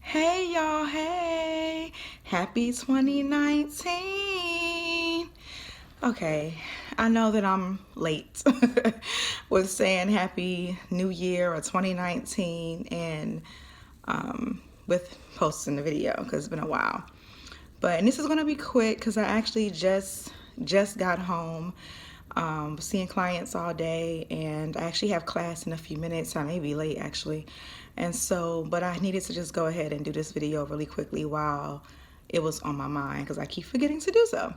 Hey y'all, hey! Happy 2019! Okay, I know that I'm late with saying Happy New Year or 2019 and with posting the video because it's been a while. And this is gonna be quick because I actually just got home. Seeing clients all day, and I actually have class in a few minutes. I may be late actually, and so, but I needed to just go ahead and do this video really quickly while it was on my mind because I keep forgetting to do so.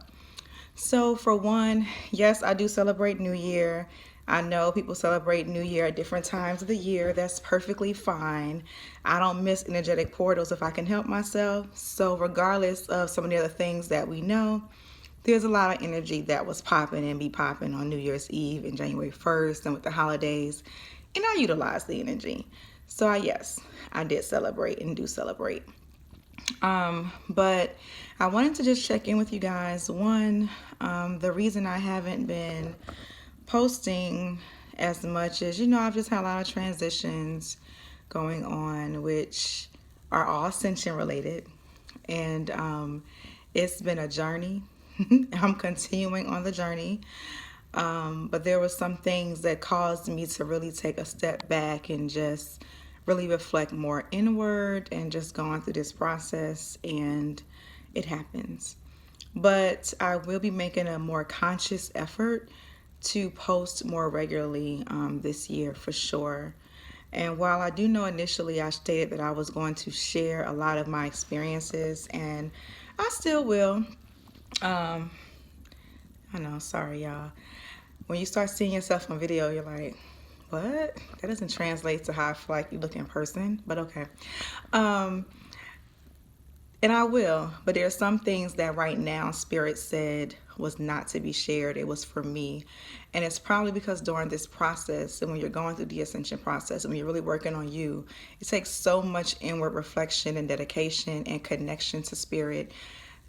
So for one, yes, I do celebrate New Year. I know people celebrate New Year at different times of the year. That's perfectly fine. I don't miss energetic portals if I can help myself. So regardless of some of the other things that we know, there's a lot of energy that was popping and be popping on New Year's Eve and January 1st and with the holidays. And I utilize the energy. So yes, I did celebrate and do celebrate. But I wanted to just check in with you guys. One, the reason I haven't been posting as much as, I've just had a lot of transitions going on, which are all ascension related. And it's been a journey. I'm continuing on the journey. But there were some things that caused me to really take a step back and just really reflect more inward and just going through this process, and it happens. But I will be making a more conscious effort to post more regularly this year for sure. And while I do know initially I stated that I was going to share a lot of my experiences, and I still will. Um, I know, sorry y'all. When you start seeing yourself on video, you're like, what? That doesn't translate to how I feel like you look in person, but okay. Um, and I will, but there are some things that right now Spirit said was not to be shared. It was for me. And it's probably because during this process, and when you're going through the ascension process, and when you're really working on you, it takes so much inward reflection and dedication and connection to Spirit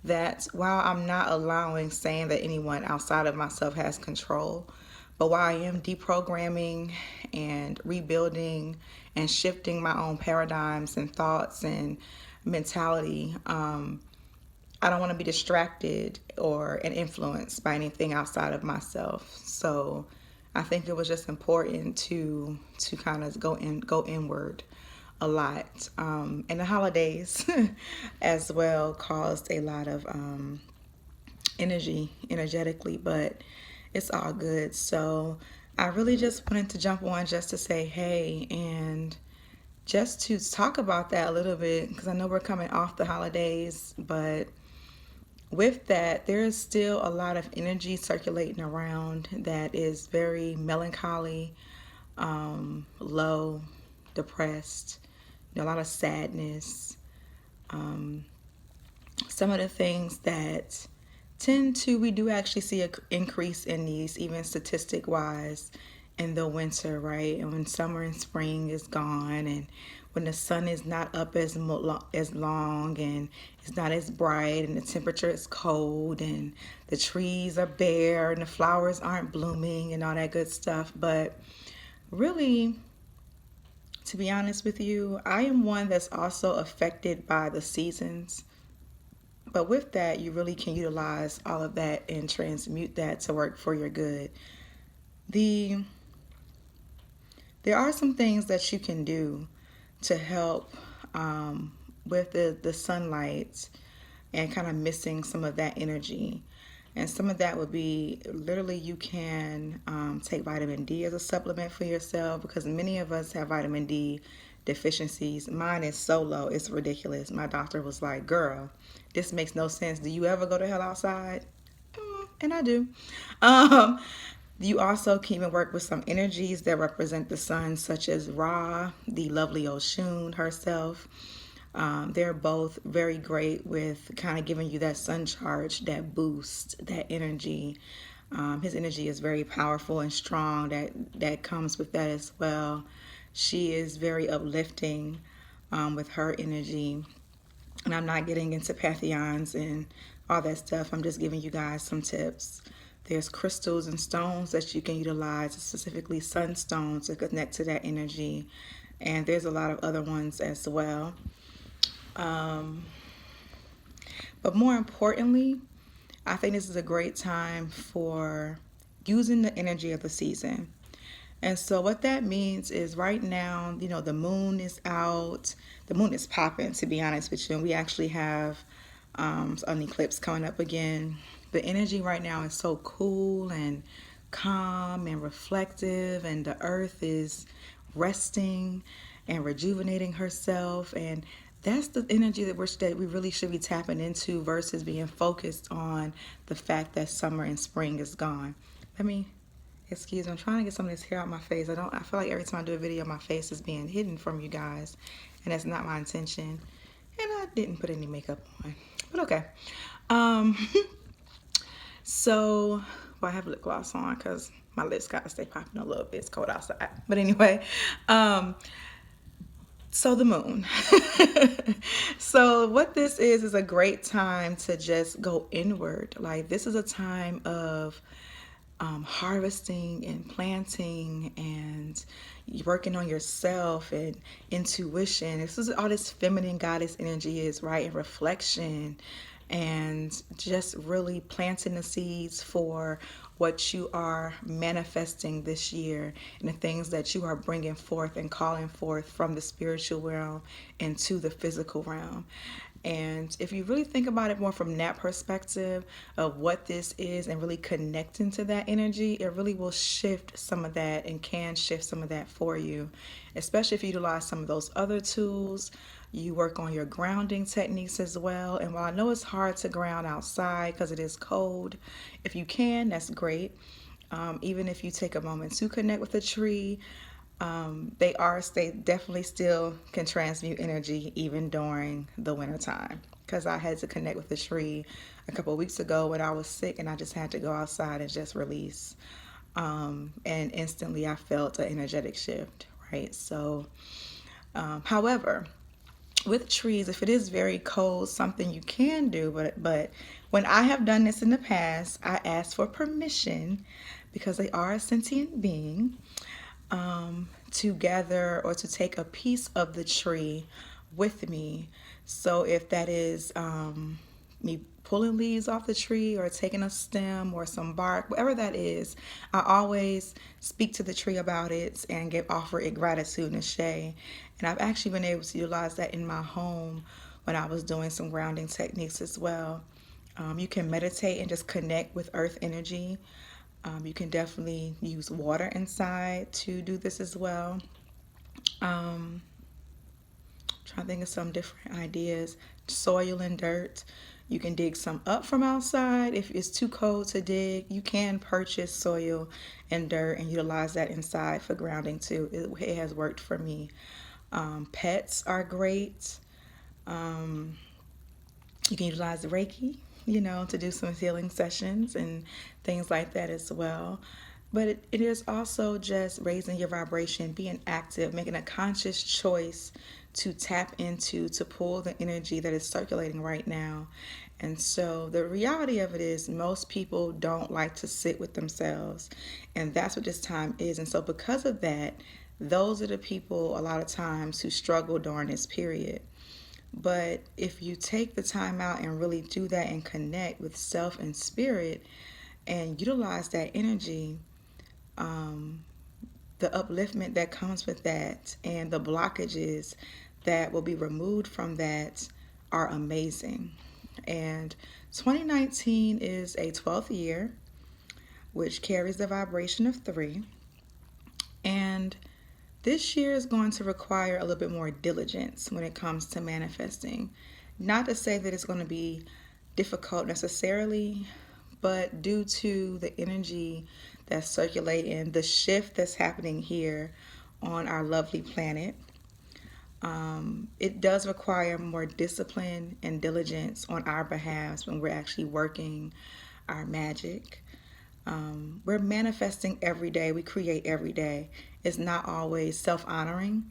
that while I'm not allowing saying that anyone outside of myself has control, but while I am deprogramming and rebuilding and shifting my own paradigms and thoughts and mentality, I don't want to be distracted or influenced by anything outside of myself. So I think it was just important to kind of go inward a lot. And the holidays as well caused a lot of energetically, but it's all good. So I really just wanted to jump on just to say hey, and just to talk about that a little bit, because I know we're coming off the holidays, but with that, there is still a lot of energy circulating around that is very melancholy, low, depressed, a lot of sadness. Some of the things that we do actually see an increase in these, even statistic wise, in the winter, right? And when summer and spring is gone, and when the sun is not up as long, and it's not as bright, and the temperature is cold, and the trees are bare, and the flowers aren't blooming, and all that good stuff. But really, to be honest with you, I am one that's also affected by the seasons. But with that, you really can utilize all of that and transmute that to work for your good. There are some things that you can do to help with the sunlight and kind of missing some of that energy. And some of that would be literally you can take vitamin D as a supplement for yourself, because many of us have vitamin D deficiencies. Mine is so low, it's ridiculous. My doctor was like, girl, this makes no sense. Do you ever go to hell outside? And I do. Um, you also can even work with some energies that represent the sun, such as Ra, the lovely Oshun herself. They're both very great with kind of giving you that sun charge, that boost, that energy. His energy is very powerful and strong. That comes with that as well. She is very uplifting with her energy. And I'm not getting into pantheons and all that stuff. I'm just giving you guys some tips. There's crystals and stones that you can utilize, specifically sunstones, to connect to that energy. And there's a lot of other ones as well. But more importantly, I think this is a great time for using the energy of the season. And so what that means is right now, the moon is out. The moon is popping, to be honest with you. And we actually have an eclipse coming up again. The energy right now is so cool and calm and reflective, and the earth is resting and rejuvenating herself. And that's the energy that we really should be tapping into versus being focused on the fact that summer and spring is gone. Excuse me, I'm trying to get some of this hair out my face. I feel like every time I do a video, my face is being hidden from you guys, and that's not my intention. And I didn't put any makeup on, but okay. Um, so, well, I have lip gloss on because my lips gotta stay popping a little bit. It's cold outside. But anyway, so the moon. So what this is a great time to just go inward. Like, this is a time of harvesting and planting and working on yourself and intuition. This is all this feminine goddess energy is, right? And reflection, and just really planting the seeds for what you are manifesting this year and the things that you are bringing forth and calling forth from the spiritual realm into the physical realm. And if you really think about it more from that perspective of what this is and really connecting to that energy, it really will shift some of that and can shift some of that for you, especially if you utilize some of those other tools. You work on your grounding techniques as well. And while I know it's hard to ground outside because it is cold, if you can, that's great. Even if you take a moment to connect with a tree, they definitely still can transmute energy even during the winter time. Because I had to connect with the tree a couple of weeks ago when I was sick, and I just had to go outside and just release. And instantly I felt an energetic shift, right? So, however, with trees, if it is very cold, something you can do, but when I have done this in the past, I ask for permission because they are a sentient being, to gather or to take a piece of the tree with me. So if that is me pulling leaves off the tree or taking a stem or some bark, whatever that is, I always speak to the tree about it and offer it gratitude and shea. And I've actually been able to utilize that in my home when I was doing some grounding techniques as well. You can meditate and just connect with earth energy. You can definitely use water inside to do this as well. Trying to think of some different ideas. Soil and dirt. You can dig some up from outside. If it's too cold to dig, you can purchase soil and dirt and utilize that inside for grounding too. It has worked for me. Pets are great. You can utilize Reiki, to do some healing sessions and things like that as well. But it is also just raising your vibration, being active, making a conscious choice to tap into, to pull the energy that is circulating right now. And so the reality of it is most people don't like to sit with themselves. And that's what this time is. And so because of that, those are the people a lot of times who struggle during this period. But if you take the time out and really do that and connect with self and spirit and utilize that energy, the upliftment that comes with that and the blockages that will be removed from that are amazing. And 2019 is a 12th year, which carries the vibration of 3. And this year is going to require a little bit more diligence when it comes to manifesting. Not to say that it's going to be difficult necessarily, but due to the energy that's circulating, the shift that's happening here on our lovely planet, it does require more discipline and diligence on our behalf when we're actually working our magic. We're manifesting every day. We create every day. It's not always self-honoring.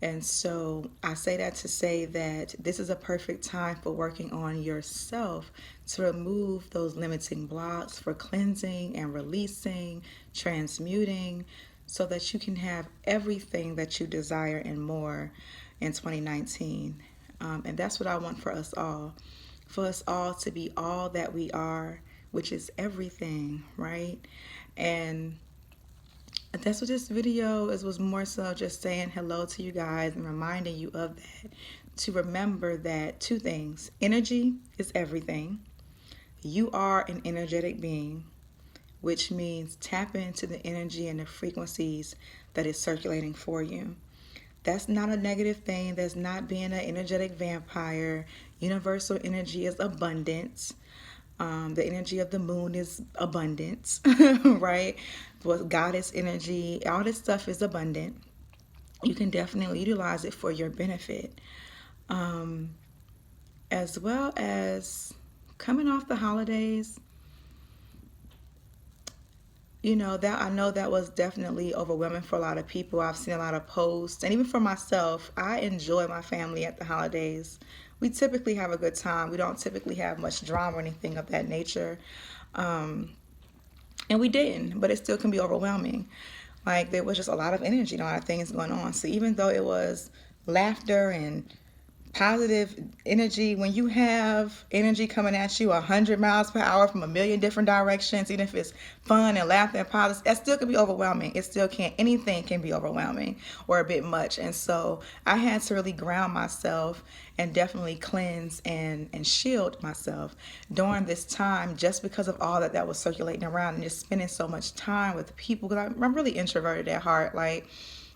And so I say that to say that this is a perfect time for working on yourself to remove those limiting blocks, for cleansing and releasing, transmuting, so that you can have everything that you desire and more in 2019. And that's what I want for us all to be all that we are, which is everything, right? And that's what this video is, was more so just saying hello to you guys and reminding you of that. To remember that two things: energy is everything. You are an energetic being, which means tap into the energy and the frequencies that is circulating for you. That's not a negative thing. That's not being an energetic vampire. Universal energy is abundance. The energy of the moon is abundance, right? But goddess energy, all this stuff is abundant. You can definitely utilize it for your benefit. As well as coming off the holidays, you know, that I know that was definitely overwhelming for a lot of people. I've seen a lot of posts, and even for myself, I enjoy my family at the holidays. We typically have a good time. We don't typically have much drama or anything of that nature. And we didn't, but it still can be overwhelming. Like, there was just a lot of energy, a lot of things going on. So even though it was laughter and positive energy, when you have energy coming at you 100 miles per hour from a million different directions, even if it's fun and laughter and positive, that still can be overwhelming. It still can't, anything can be overwhelming or a bit much. And so I had to really ground myself and definitely cleanse and shield myself during this time, just because of all that was circulating around and just spending so much time with people. Because I'm really introverted at heart. Like,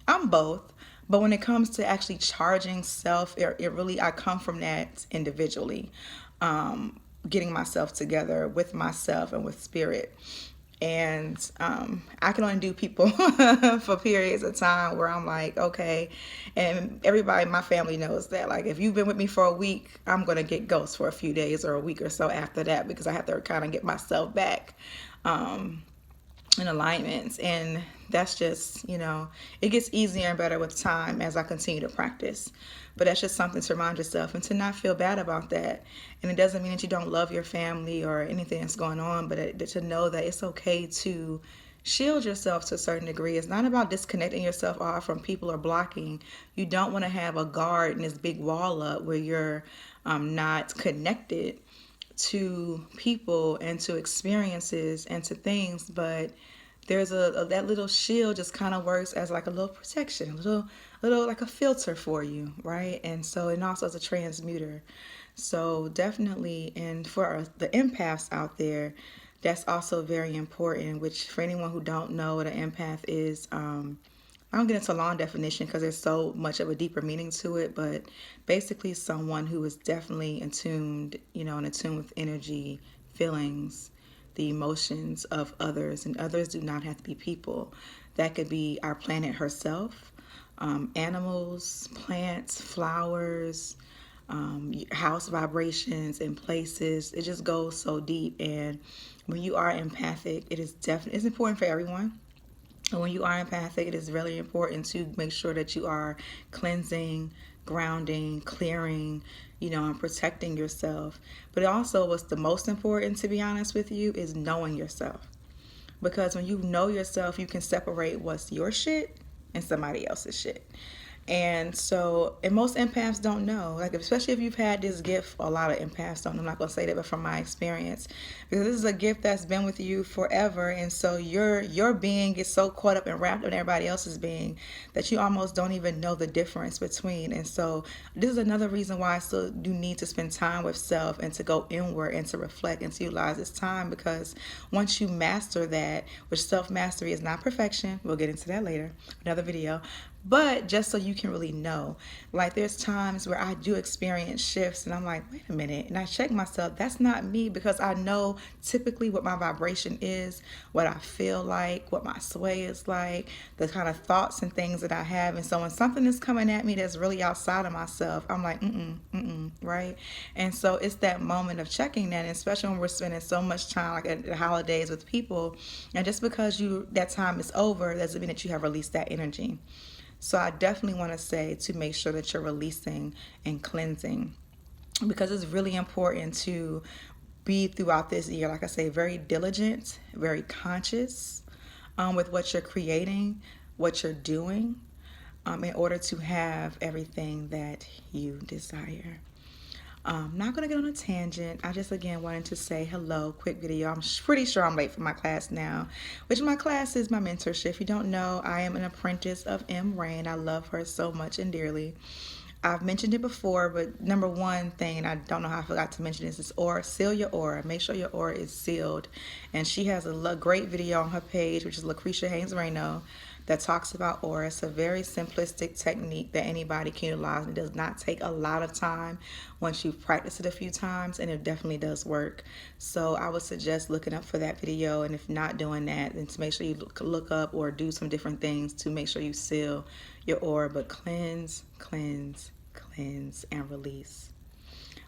I'm both. But when it comes to actually charging self, it really, I come from that individually, getting myself together with myself and with spirit. And I can only do people for periods of time where I'm like, okay. And everybody in my family knows that. Like, if you've been with me for a week, I'm going to get ghosts for a few days or a week or so after that, because I have to kind of get myself back in alignments. And that's just, you know, it gets easier and better with time as I continue to practice. But that's just something to remind yourself and to not feel bad about that. And it doesn't mean that you don't love your family or anything that's going on, but to know that it's okay to shield yourself to a certain degree. It's not about disconnecting yourself off from people or blocking. You don't want to have a guard and this big wall up where you're not connected to people and to experiences and to things. But there's that little shield just kind of works as like a little protection, little like a filter for you, right? And so, and also as a transmuter. So definitely, and for the empaths out there, that's also very important. Which, for anyone who don't know what an empath is, I don't get into a long definition because there's so much of a deeper meaning to it, but basically someone who is definitely attuned, you know, and attuned with energy, feelings, the emotions of others, and others do not have to be people. That could be our planet herself, animals, plants, flowers, house vibrations and places. It just goes so deep. And when you are empathic, it's important for everyone. And when you are empathic, it is really important to make sure that you are cleansing, grounding, clearing, you know, and protecting yourself. But also, what's the most important, to be honest with you, is knowing yourself. Because when you know yourself, you can separate what's your shit and somebody else's shit. And so, and most empaths don't know, like, especially if you've had this gift, a lot of empaths don't. I'm not going to say that, but from my experience, because this is a gift that's been with you forever. And so your being gets so caught up and wrapped up in everybody else's being that you almost don't even know the difference between. And so this is another reason why I still do need to spend time with self and to go inward and to reflect and to utilize this time. Because once you master that, which self-mastery is not perfection, we'll get into that later, another video, but just so you can really know, like, there's times where I do experience shifts and I'm like, wait a minute, and I check myself, that's not me, because I know typically what my vibration is, what I feel like, what my sway is like, the kind of thoughts and things that I have. And so when something is coming at me that's really outside of myself, I'm like, right? And so it's that moment of checking that, and especially when we're spending so much time, like at the holidays, with people, and just because that time is over doesn't mean that you have released that energy. So I definitely want to say to make sure that you're releasing and cleansing, because it's really important to be throughout this year, like I say, very diligent, very conscious with what you're creating, what you're doing, in order to have everything that you desire. Not going to get on a tangent. I just again wanted to say hello, quick video. I'm pretty sure I'm late for my class now, which my class is my mentorship. If you don't know, I am an apprentice of M. Rain. I love her so much and dearly. I've mentioned it before, but number one thing, and I don't know how I forgot to mention this, is aura. Seal your aura. Make sure your aura is sealed. And she has a great video on her page, which is Lucretia Haynes Reno, that talks about aura. It's a very simplistic technique that anybody can utilize. It does not take a lot of time once you've practiced it a few times, and it definitely does work. So I would suggest looking up for that video, and if not doing that, then to make sure you look up or do some different things to make sure you seal your aura. But cleanse, cleanse, cleanse, and release.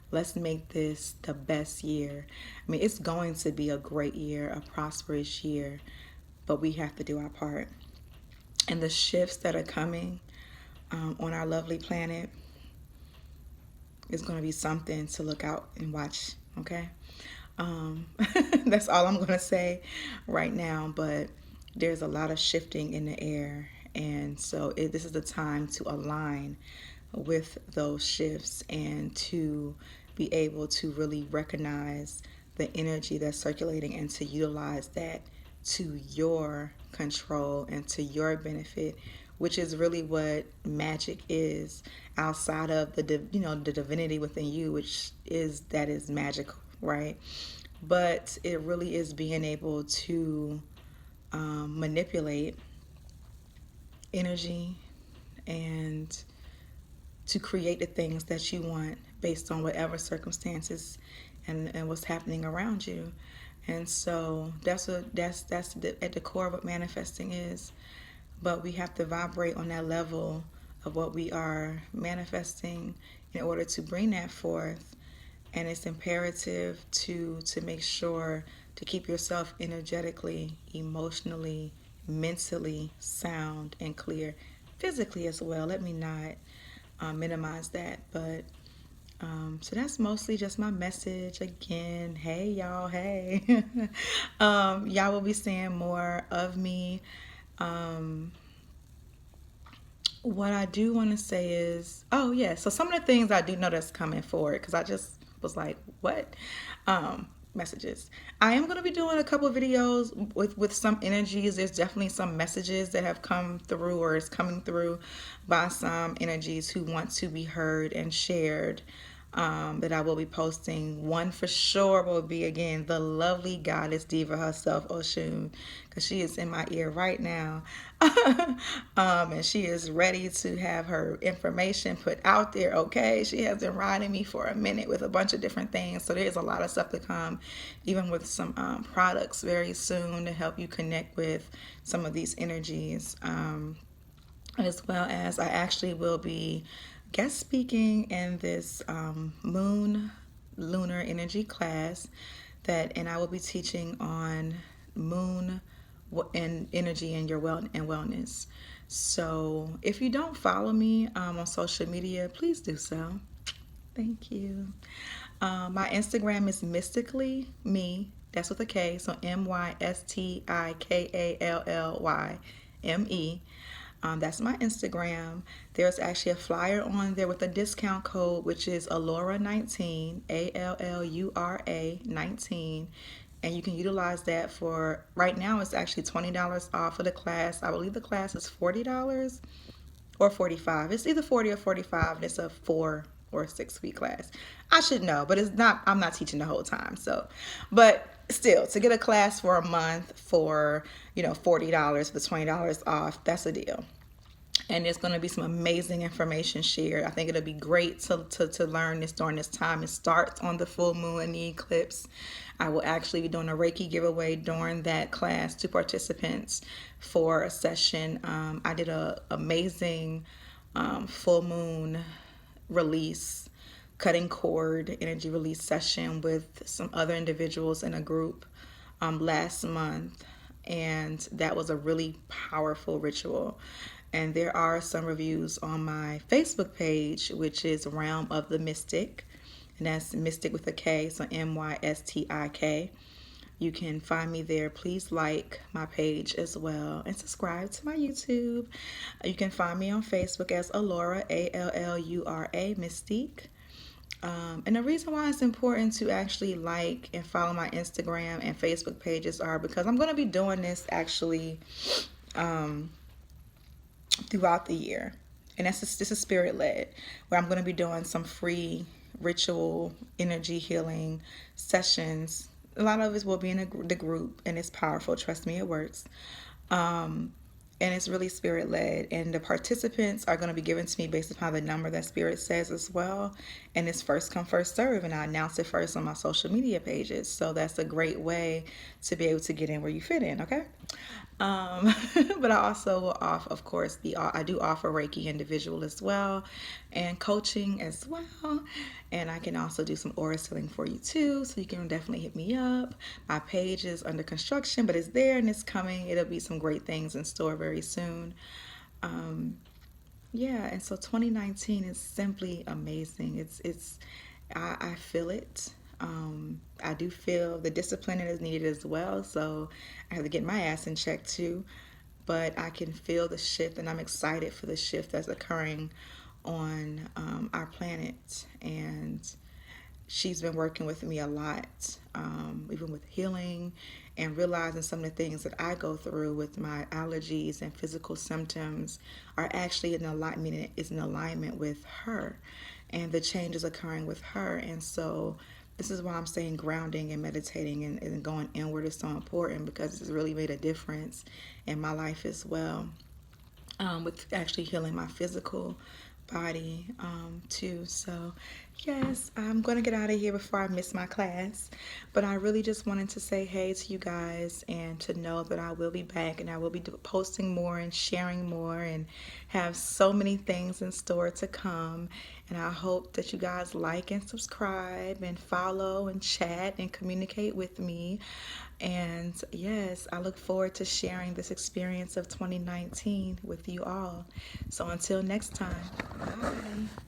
Let's make this the best year. I mean, it's going to be a great year, a prosperous year, but we have to do our part. And the shifts that are coming on our lovely planet is going to be something to look out and watch, okay? That's all I'm going to say right now, but there's a lot of shifting in the air, and so this is the time to align with those shifts and to be able to really recognize the energy that's circulating and to utilize that to your control and to your benefit, which is really what magic is, outside of the divinity within you, which is magical, right? But it really is being able to manipulate energy and to create the things that you want based on whatever circumstances and what's happening around you. And so that's at the core of what manifesting is. But we have to vibrate on that level of what we are manifesting in order to bring that forth. And it's imperative to make sure to keep yourself energetically, emotionally, mentally sound and clear, physically as well. Let me not minimize that, but so that's mostly just my message again. Hey y'all, hey. Y'all will be seeing more of me. What I do want to say is, oh yeah, so some of the things I do know that's coming forward, because I just was like, what? Messages. I am going to be doing a couple of videos with some energies. There's definitely some messages that have come through or is coming through by some energies who want to be heard and shared, that I will be posting. One for sure will be, again, the lovely goddess diva herself, Oshun, because she is in my ear right now. And she is ready to have her information put out there, okay? She has been riding me for a minute with a bunch of different things, so there's a lot of stuff to come, even with some products very soon to help you connect with some of these energies, as well as I actually will be guest speaking in this moon lunar energy class and I will be teaching on moon and energy and your wellness. So if you don't follow me on social media, please do so. Thank you. My Instagram is Mystically Me. That's with a K. So MYSTIKALLYME. That's my Instagram. There's actually a flyer on there with a discount code, which is Allura19, ALLURA 19. And you can utilize that for, right now it's actually $20 off of the class. I believe the class is $40 or $45. It's either $40 or $45, and it's a 4 or 6 week class. I should know, but it's not, I'm not teaching the whole time. So, but still, to get a class for a month for, $40 for $20 off, that's a deal. And there's going to be some amazing information shared. I think it'll be great to learn this during this time. It starts on the full moon and the eclipse. I will actually be doing a Reiki giveaway during that class to participants for a session. I did an amazing full moon release, cutting cord energy release session with some other individuals in a group last month. And that was a really powerful ritual. And there are some reviews on my Facebook page, which is Realm of the Mystic. And that's Mystic with a K, so MYSTIK. You can find me there. Please like my page as well and subscribe to my YouTube. You can find me on Facebook as Allura, Allura Mystique. And the reason why it's important to actually like and follow my Instagram and Facebook pages are because I'm going to be doing this actually throughout the year. And this is spirit led, where I'm going to be doing some free ritual energy healing sessions. A lot of it will be in the group, and it's powerful. Trust me, it works. And it's really spirit led, and the participants are going to be given to me based upon the number that spirit says as well. And it's first come first serve, and I announce it first on my social media pages, so that's a great way to be able to get in where you fit in. Okay. um, but I also will offer, of course, I do offer Reiki individual as well, and coaching as well. And I can also do some aura sealing for you too, so you can definitely hit me up. My page is under construction, but it's there and it's coming. It'll be some great things in store very soon. Um, yeah, and so 2019 is simply amazing. I feel it. I do feel the discipline that is needed as well. So I have to get my ass in check too. But I can feel the shift, and I'm excited for the shift that's occurring on our planet. And she's been working with me a lot, even with healing and realizing some of the things that I go through with my allergies and physical symptoms are actually in alignment. Is in alignment with her, and the changes occurring with her. And so, this is why I'm saying grounding and meditating and going inward is so important, because it's really made a difference in my life as well, with actually healing my physical body too. So yes, I'm gonna get out of here before I miss my class, but I really just wanted to say hey to you guys and to know that I will be back, and I will be posting more and sharing more and have so many things in store to come. And I hope that you guys like and subscribe and follow and chat and communicate with me. And yes, I look forward to sharing this experience of 2019 with you all. So until next time, bye.